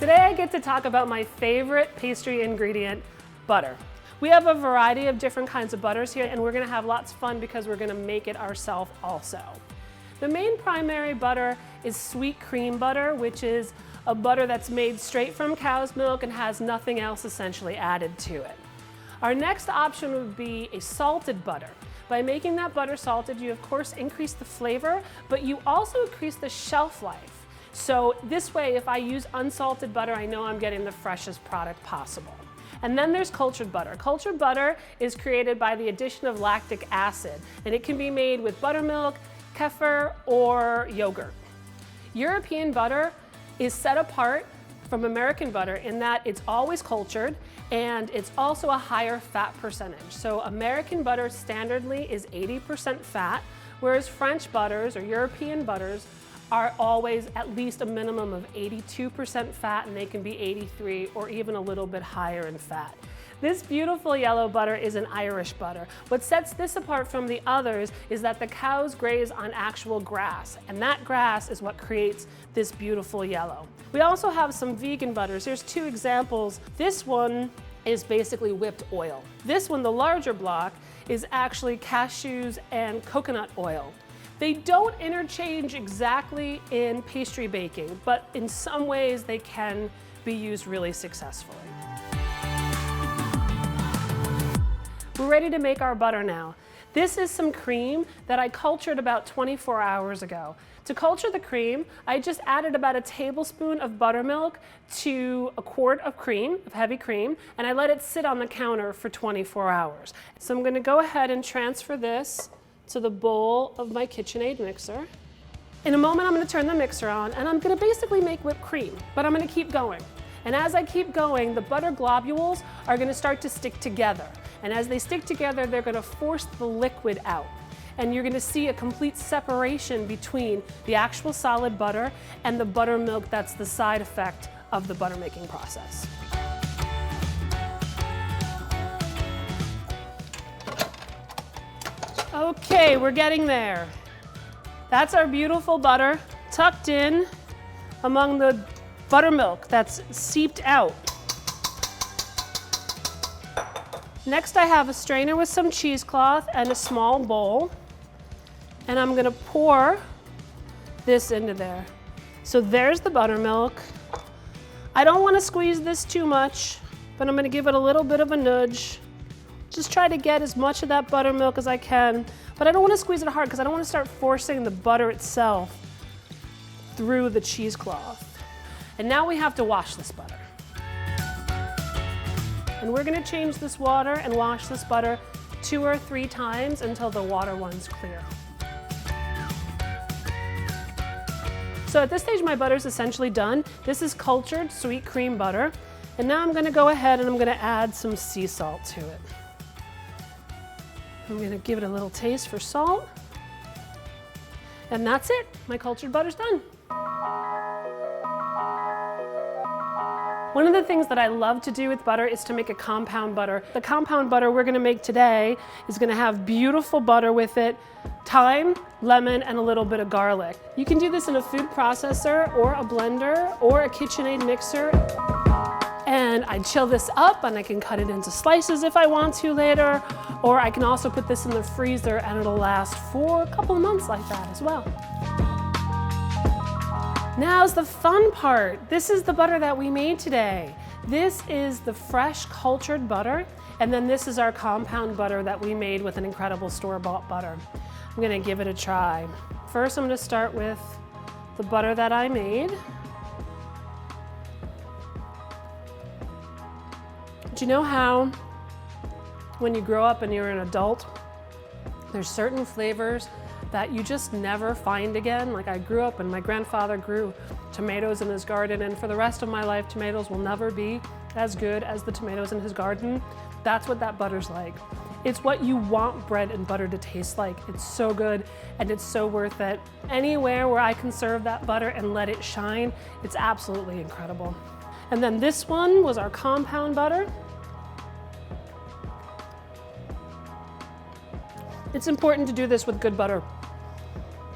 Today I get to talk about my favorite pastry ingredient, butter. We have a variety of different kinds of butters here, and we're gonna have lots of fun because we're gonna make it ourselves also. The main primary butter is sweet cream butter, which is a butter that's made straight from cow's milk and has nothing else essentially added to it. Our next option would be a salted butter. By making that butter salted, you of course increase the flavor, but you also increase the shelf life. So this way, if I use unsalted butter, I know I'm getting the freshest product possible. And then there's cultured butter. Cultured butter is created by the addition of lactic acid, and it can be made with buttermilk, kefir, or yogurt. European butter is set apart from American butter in that it's always cultured, and it's also a higher fat percentage. So American butter standardly is 80% fat, whereas French butters or European butters are always at least a minimum of 82% fat, and they can be 83 or even a little bit higher in fat. This beautiful yellow butter is an Irish butter. What sets this apart from the others is that the cows graze on actual grass, and that grass is what creates this beautiful yellow. We also have some vegan butters. Here's two examples. This one is basically whipped oil. This one, the larger block, is actually cashews and coconut oil. They don't interchange exactly in pastry baking, but in some ways they can be used really successfully. We're ready to make our butter now. This is some cream that I cultured about 24 hours ago. To culture the cream, I just added about a tablespoon of buttermilk to a quart of cream, of heavy cream, and I let it sit on the counter for 24 hours. So I'm gonna go ahead and transfer this to the bowl of my KitchenAid mixer. In a moment, I'm gonna turn the mixer on, and I'm gonna basically make whipped cream, but I'm gonna keep going. And as I keep going, the butter globules are gonna start to stick together. And as they stick together, they're gonna force the liquid out. And you're gonna see a complete separation between the actual solid butter and the buttermilk that's the side effect of the butter making process. Okay, we're getting there. That's our beautiful butter tucked in among the buttermilk that's seeped out. Next, I have a strainer with some cheesecloth and a small bowl, and I'm gonna pour this into there. So there's the buttermilk. I don't wanna squeeze this too much, but I'm gonna give it a little bit of a nudge. Just try to get as much of that buttermilk as I can, but I don't want to squeeze it hard because I don't want to start forcing the butter itself through the cheesecloth. And now we have to wash this butter. And we're going to change this water and wash this butter 2 or 3 times until the water runs clear. So at this stage, my butter is essentially done. This is cultured sweet cream butter. And now I'm going to go ahead and I'm going to add some sea salt to it. I'm gonna give it a little taste for salt. And that's it, my cultured butter's done. One of the things that I love to do with butter is to make a compound butter. The compound butter we're gonna make today is gonna have beautiful butter with it, thyme, lemon, and a little bit of garlic. You can do this in a food processor or a blender or a KitchenAid mixer. And I chill this up and I can cut it into slices if I want to later, or I can also put this in the freezer and it'll last for a couple of months like that as well. Now's the fun part. This is the butter that we made today. This is the fresh cultured butter, and then this is our compound butter that we made with an incredible store-bought butter. I'm gonna give it a try. First, I'm gonna start with the butter that I made. Do you know how when you grow up and you're an adult, there's certain flavors that you just never find again? Like I grew up and my grandfather grew tomatoes in his garden, and for the rest of my life, tomatoes will never be as good as the tomatoes in his garden. That's what that butter's like. It's what you want bread and butter to taste like. It's so good and it's so worth it. Anywhere where I can serve that butter and let it shine, it's absolutely incredible. And then this one was our compound butter. It's important to do this with good butter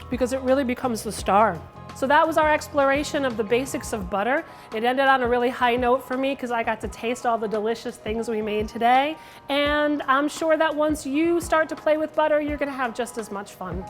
because it really becomes the star. So that was our exploration of the basics of butter. It ended on a really high note for me because I got to taste all the delicious things we made today. And I'm sure that once you start to play with butter, you're gonna have just as much fun.